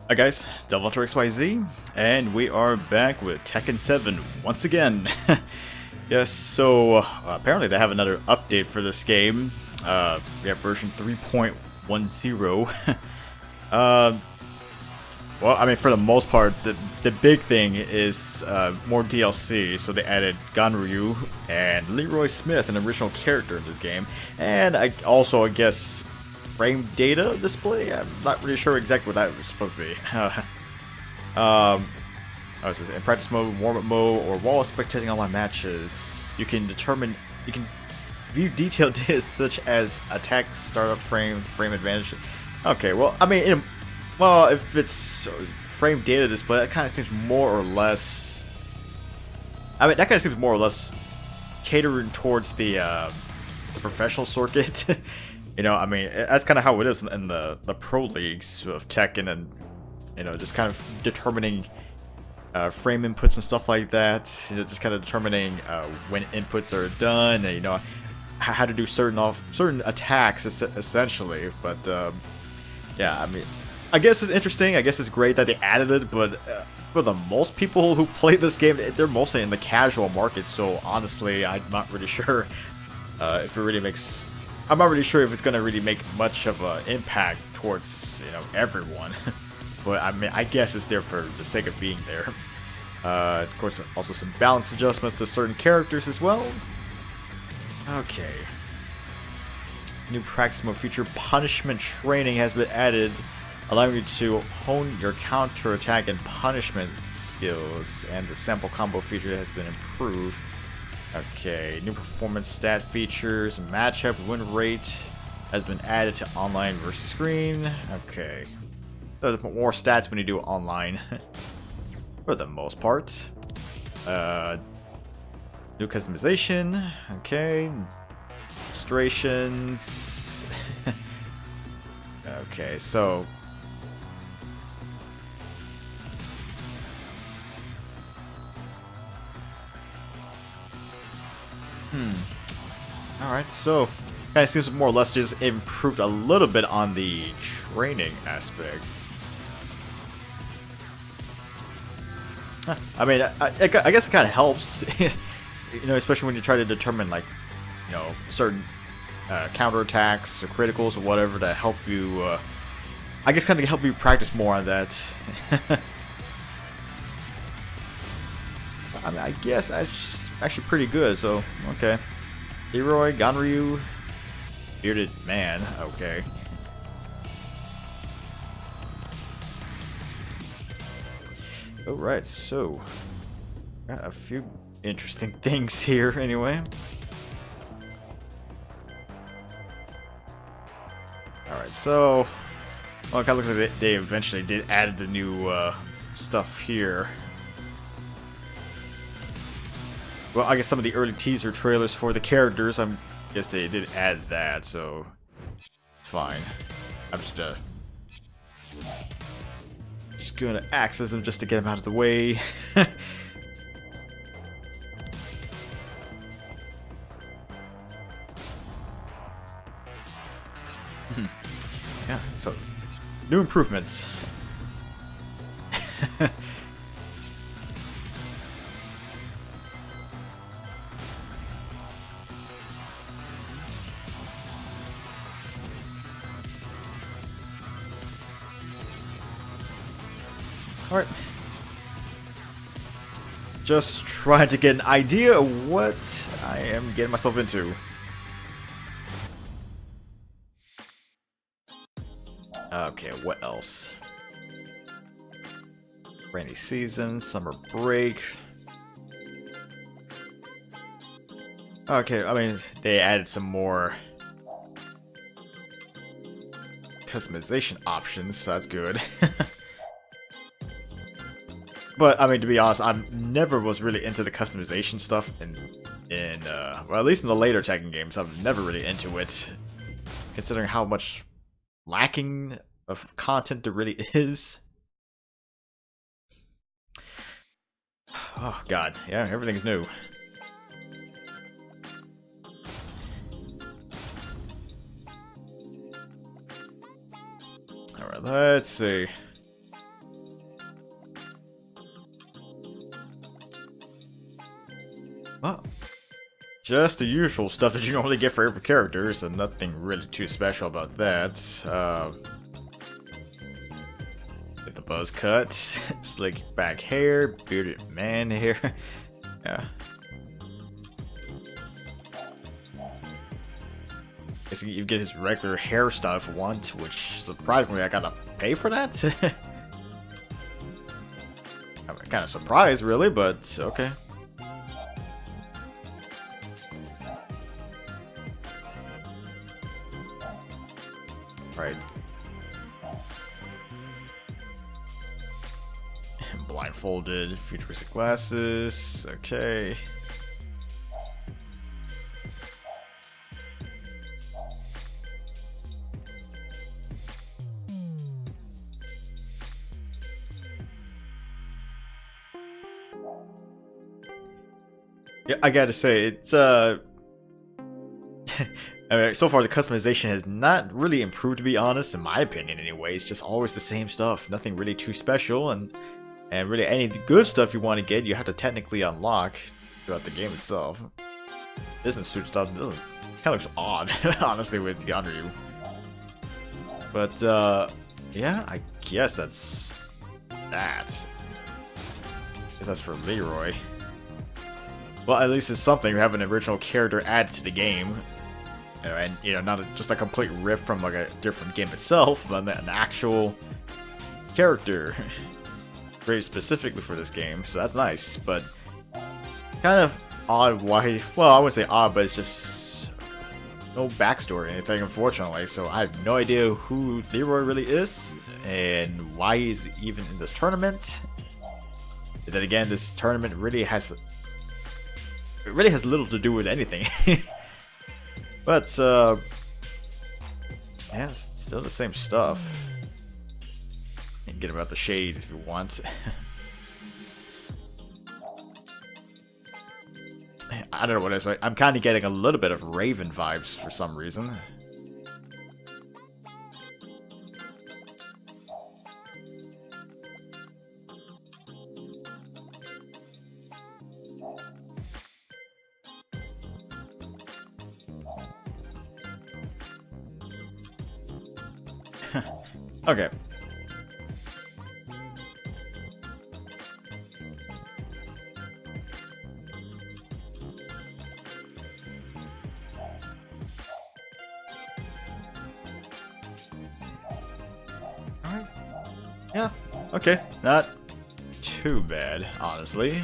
Hi guys, DevilHunterXYZ, and we are back with Tekken 7 once again. Yes, so apparently they have another update for this game. We have version 3.10. uh, well, I mean, for the most part, the big thing is more DLC. So they added Ganryu and Leroy Smith, an original character in this game, and I guess frame data display. I'm not really sure exactly what that was supposed to be. I was in practice mode, warm-up mode, or while spectating online matches, you can view detailed data such as attack, startup frame, frame advantage. Okay, well, I mean, if it's frame data display, that kind of seems more or less. I mean, that kind of seems more or less catering towards the professional circuit. You know, I mean, that's kind of how it is in the pro leagues of Tekken, and you know, just kind of determining frame inputs and stuff like that. You know, just kind of determining when inputs are done, and you know, how to do certain attacks essentially. But yeah, I mean, I guess it's interesting. I guess it's great that they added it, but for the most people who play this game, they're mostly in the casual market. So honestly, I'm not really sure if it really makes. I'm not really sure if it's gonna really make much of an impact towards, you know, everyone. But I mean, I guess it's there for the sake of being there. Of course, also some balance adjustments to certain characters as well. Okay. New practice mode feature, punishment training, has been added, allowing you to hone your counter attack and punishment skills, and the sample combo feature has been improved. Okay, new performance stat features, matchup win rate has been added to online versus screen. Okay, there's more stats when you do it online, for the most part. New customization. Okay, illustrations. Okay, so. Alright, so kind of seems more or less just improved a little bit on the training aspect. I mean, I guess it kind of helps, you know, especially when you try to determine, like, you know, certain counterattacks or criticals or whatever to help you, I guess kind of help you practice more on that. I mean, I guess that's actually pretty good, so, okay. Leroy, Ganryu, bearded man, okay. Alright, so got a few interesting things here anyway. Alright, so well, it kind of looks like they eventually did add the new stuff here. Well, I guess some of the early teaser trailers for the characters, I guess they did add that, so fine. I'm just gonna access them just to get them out of the way. Yeah, so new improvements. Alright. Just trying to get an idea of what I am getting myself into. Okay, what else? Rainy season, summer break. Okay, I mean, they added some more customization options, so that's good. But I mean, to be honest, I never was really into the customization stuff well, at least in the later Tekken games, I'm never really into it, considering how much lacking of content there really is. Oh god, yeah, everything's new. Alright, let's see. Well, just the usual stuff that you normally get for every character, so nothing really too special about that. Get the buzz cut, slick back hair, bearded man hair. Yeah. Guess you get his regular hairstyle if you want, which surprisingly I gotta pay for that. I'm kind of surprised, really, but okay. Right. Blindfolded, futuristic glasses. Okay. Yeah, I gotta say, it's I mean, so far the customization has not really improved, to be honest, in my opinion anyway. It's just always the same stuff, nothing really too special, and really any good stuff you want to get, you have to technically unlock throughout the game itself. Business suit stuff kind of looks odd, honestly, with Ganryu. But, yeah, I guess that's that. I guess that's for Leroy. Well, at least it's something. You have an original character added to the game. And, you know, not just a complete rip from, like, a different game itself, but an actual character. Created specifically for this game, so that's nice, but kind of odd why, well, I wouldn't say odd, but it's just no backstory or anything, unfortunately, so I have no idea who Leroy really is, and why he's even in this tournament. And then again, this tournament really has little to do with anything. But, yeah, it's still the same stuff. You can get about the shades if you want. I don't know what it is, but I'm kind of getting a little bit of Raven vibes for some reason. Okay. Alright. Yeah, okay. Not too bad, honestly.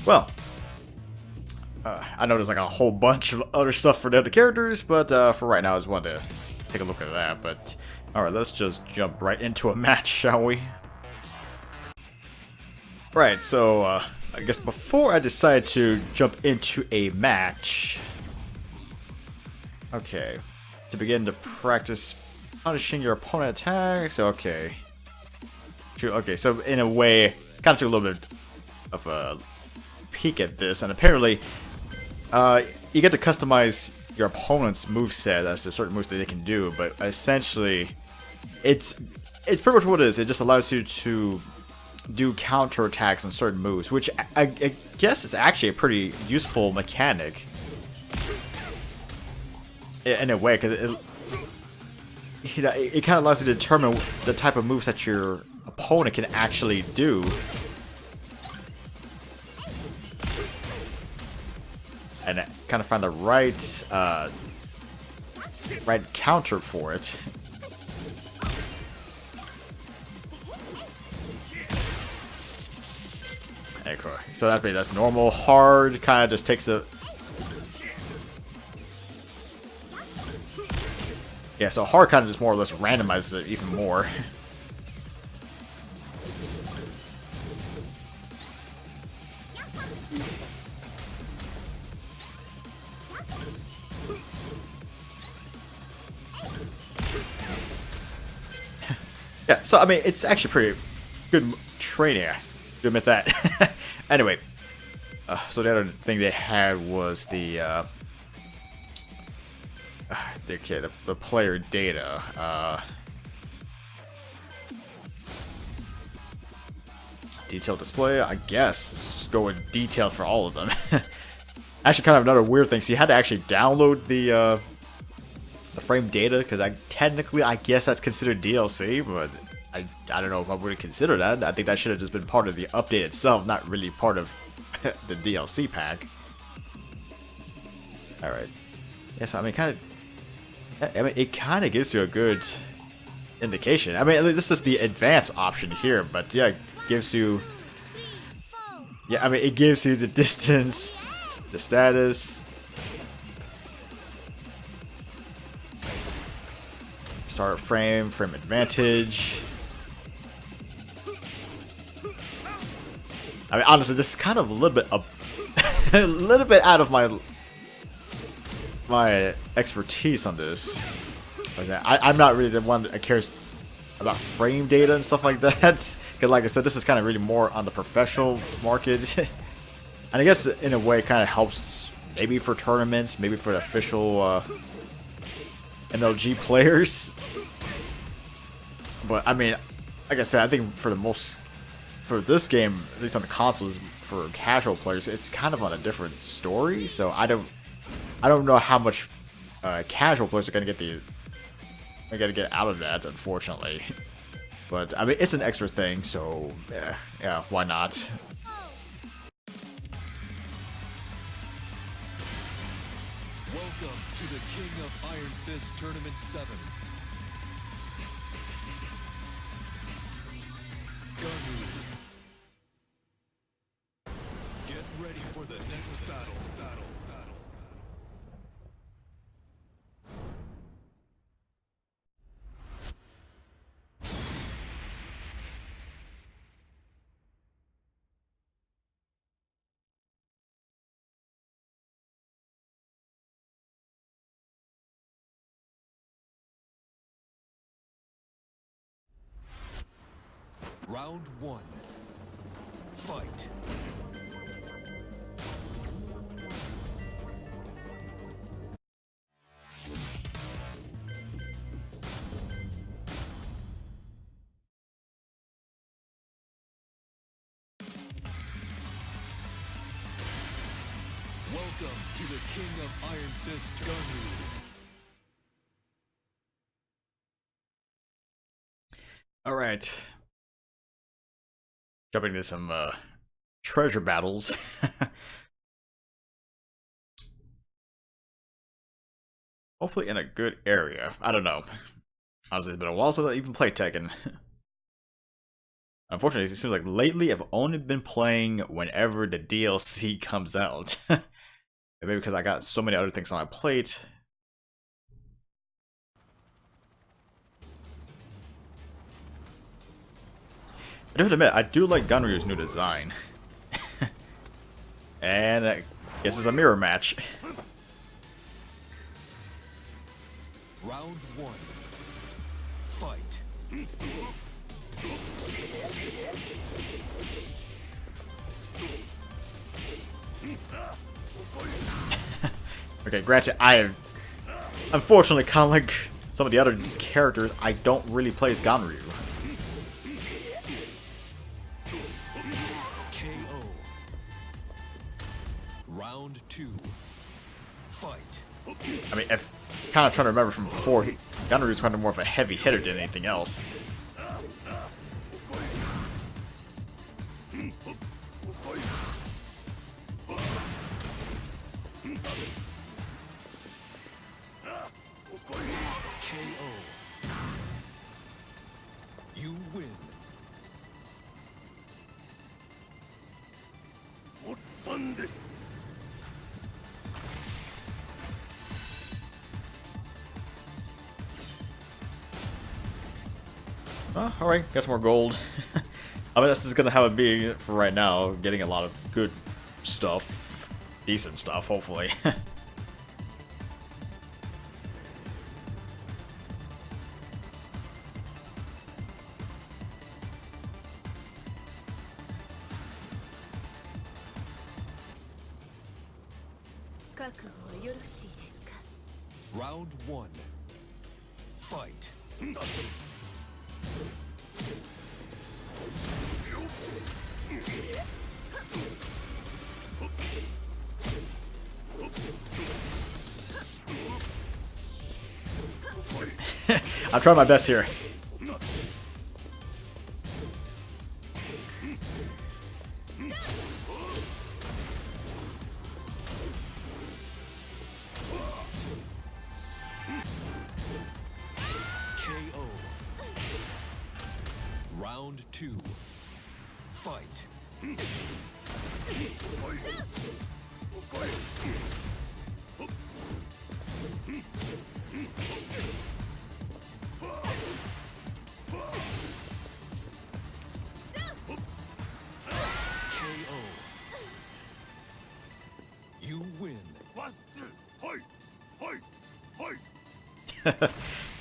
Well, I know there's like a whole bunch of other stuff for the other characters, but for right now I just wanted to take a look at that. But alright, let's just jump right into a match, shall we? Right, so I guess before I decide to jump into a match, okay, to begin to practice punishing your opponent attacks, okay. Okay, so in a way, kind of took a little bit of a peek at this, and apparently you get to customize your opponent's moveset as to certain moves that they can do, but essentially it's pretty much what it is. It just allows you to do counter attacks on certain moves, which I guess is actually a pretty useful mechanic in a way, because it kind of allows you to determine the type of moves that your opponent can actually do. And kind of find the right counter for it. Okay, so that's normal. Hard kind of just takes a... Yeah, so hard kind of just more or less randomizes it even more. Yeah, so I mean, it's actually pretty good training, to admit that. Anyway, so the other thing they had was the player data. Detailed display, I guess. Let's just go with detailed for all of them. Actually, kind of another weird thing. So you had to actually download the frame data, because technically, I guess that's considered DLC, but I don't know if I would consider that. I think that should have just been part of the update itself, not really part of the DLC pack. All right. Yeah, so I mean, it kind of gives you a good indication. I mean, this is the advanced option here, but yeah, it gives you. Yeah, I mean, it gives you the distance, the status, start frame advantage. I mean, honestly, this is kind of a little bit a little bit out of my expertise on this. I'm not really the one that cares about frame data and stuff like that. Because, like I said, this is kind of really more on the professional market. And I guess, in a way, it kind of helps maybe for tournaments, maybe for the official MLG players. But, I mean, like I said, I think for this game, at least on the consoles, for casual players, it's kind of on a different story. So I don't know how much casual players are gonna get out of that, unfortunately. But I mean, it's an extra thing, so yeah, why not? Welcome to the King of Iron Fist Tournament 7. Get ready for the next battle. Round 1. Fight. Welcome to the King of Iron Fist Tournament. All right. Jumping into some treasure battles. Hopefully in a good area. I don't know. Honestly, it's been a while since I even played Tekken. Unfortunately, it seems like lately I've only been playing whenever the DLC comes out. Maybe because I got so many other things on my plate. I do have to admit, I do like Gunryu's new design. And I guess it's a mirror match. Round 1. Fight. Okay, granted, unfortunately, kind of like some of the other characters, I don't really play as Ganryu. KO. Round 2. Fight. I mean, if kind of trying to remember from before, Ganryu's kind of more of a heavy hitter than anything else. KO. You win. Alright, got some more gold. I mean, that's just gonna have it be for right now, getting a lot of good stuff. Decent stuff, hopefully. Round 1. Fight. I'm trying my best here. KO. Round 2. Fight. KO. You win.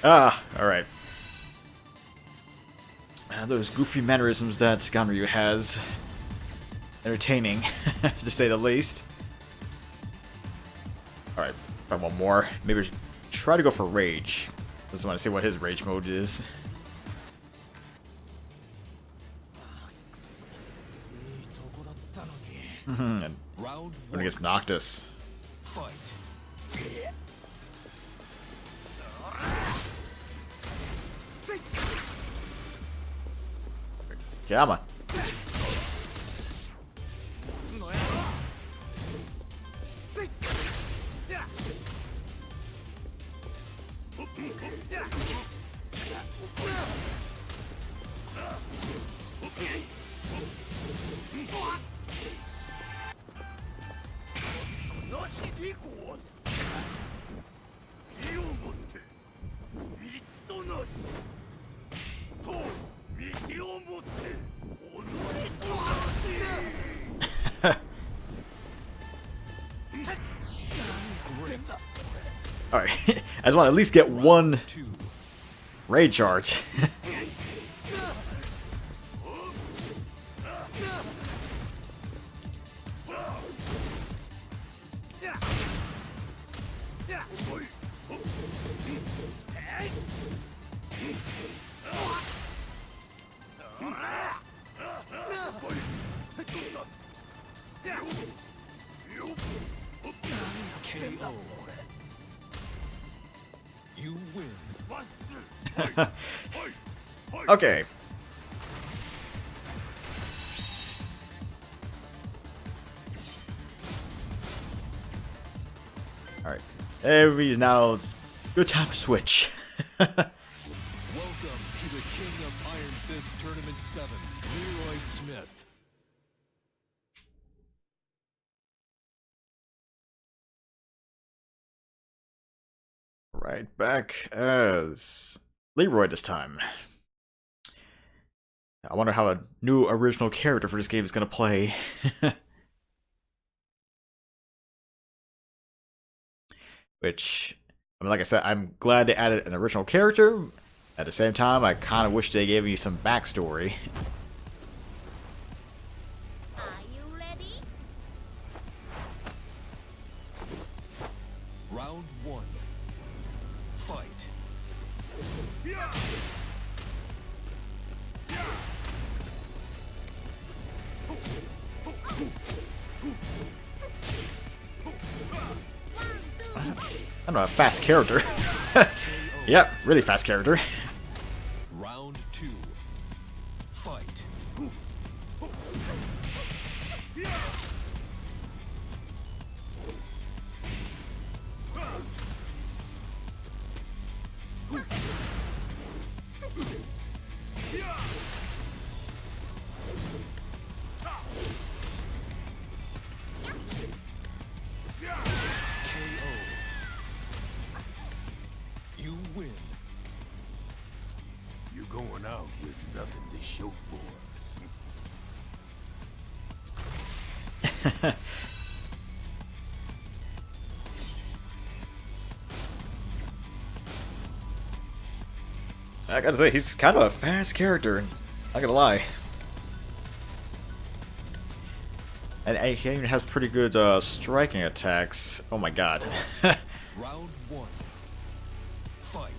Ah, alright. Those goofy mannerisms that Ganryu has. Entertaining, to say the least. Alright, one more. Maybe we should try to go for Rage. Just want to see what his Rage mode is. And Round when 1. he gets Noctis. Fight. Come on. Alright, I just want to at least get one 2. Rage charge. KO. You win. Okay. Alright. Everybody's now, it's good time to switch. Welcome to the King of Iron Fist Tournament 7, Leroy Smith. Right back as Leroy this time. I wonder how a new original character for this game is going to play. Which, I mean, like I said, I'm glad they added an original character. At the same time, I kind of wish they gave you some backstory. Are you ready? Round 1. Fight. I'm not a fast character. Yep, really fast character. Round 2. Fight. KO. You win. You're going out with nothing to show for it. I gotta say, he's kind of a fast character. Not gonna lie. And he even has pretty good striking attacks. Oh my god. Round 1. Fight.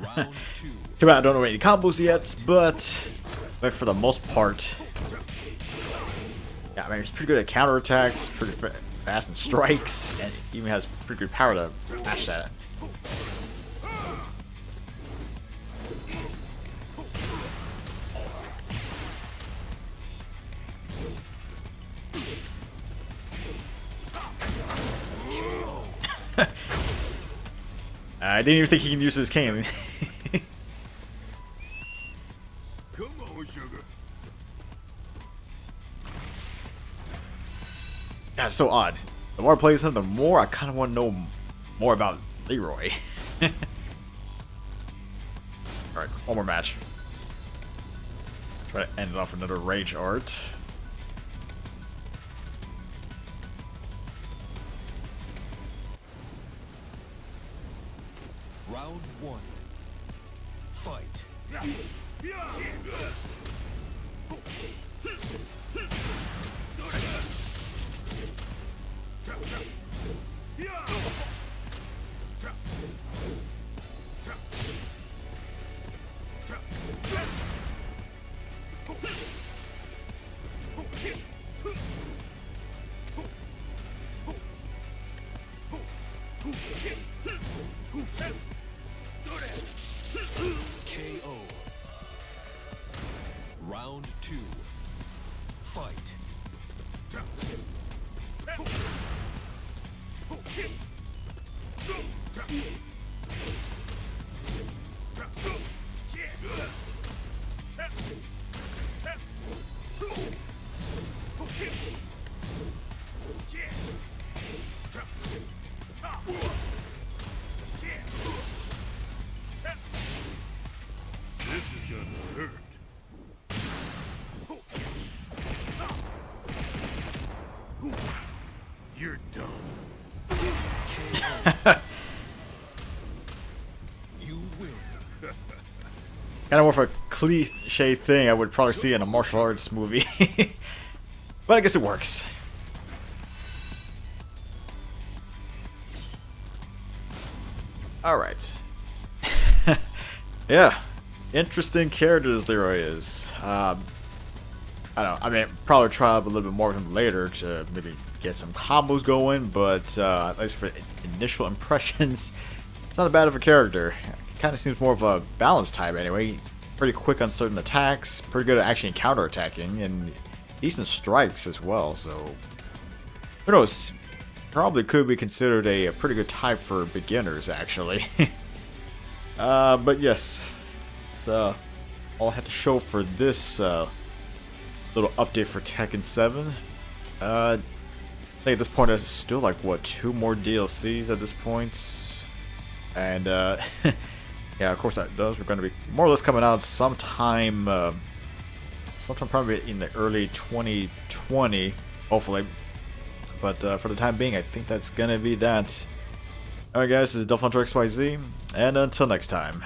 Round two. Too bad I don't know any combos yet, but for the most part, yeah, I mean, he's pretty good at counterattacks, pretty fast in strikes, and even has pretty good power to match that. I didn't even think he can use his cane. Come on, sugar. God, it's so odd. The more I play him, the more I kind of want to know more about Leroy. Alright, one more match. Try to end it off with another Rage Art. Round one. Fight. KO. Round two. Fight. This is gonna hurt. You're done. You win. Kind of more of a cliche thing I would probably see in a martial arts movie. But I guess it works. Alright. Yeah. Interesting characters Leroy is. I don't know. I mean, probably try out a little bit more of him later to maybe get some combos going, but at least for initial impressions, it's not bad of a character. Kind of seems more of a balanced type anyway. Pretty quick on certain attacks, pretty good at actually counterattacking, and decent strikes as well, so who knows? Probably could be considered a pretty good type for beginners, actually. But yes, it's all I have to show for this little update for Tekken 7. I think at this point there's still like, what, 2 more DLCs at this point? And yeah, of course those are going to be more or less coming out sometime probably in the early 2020, hopefully. But for the time being, I think that's going to be that. Alright guys, this is DevilHunterXYZ, and until next time.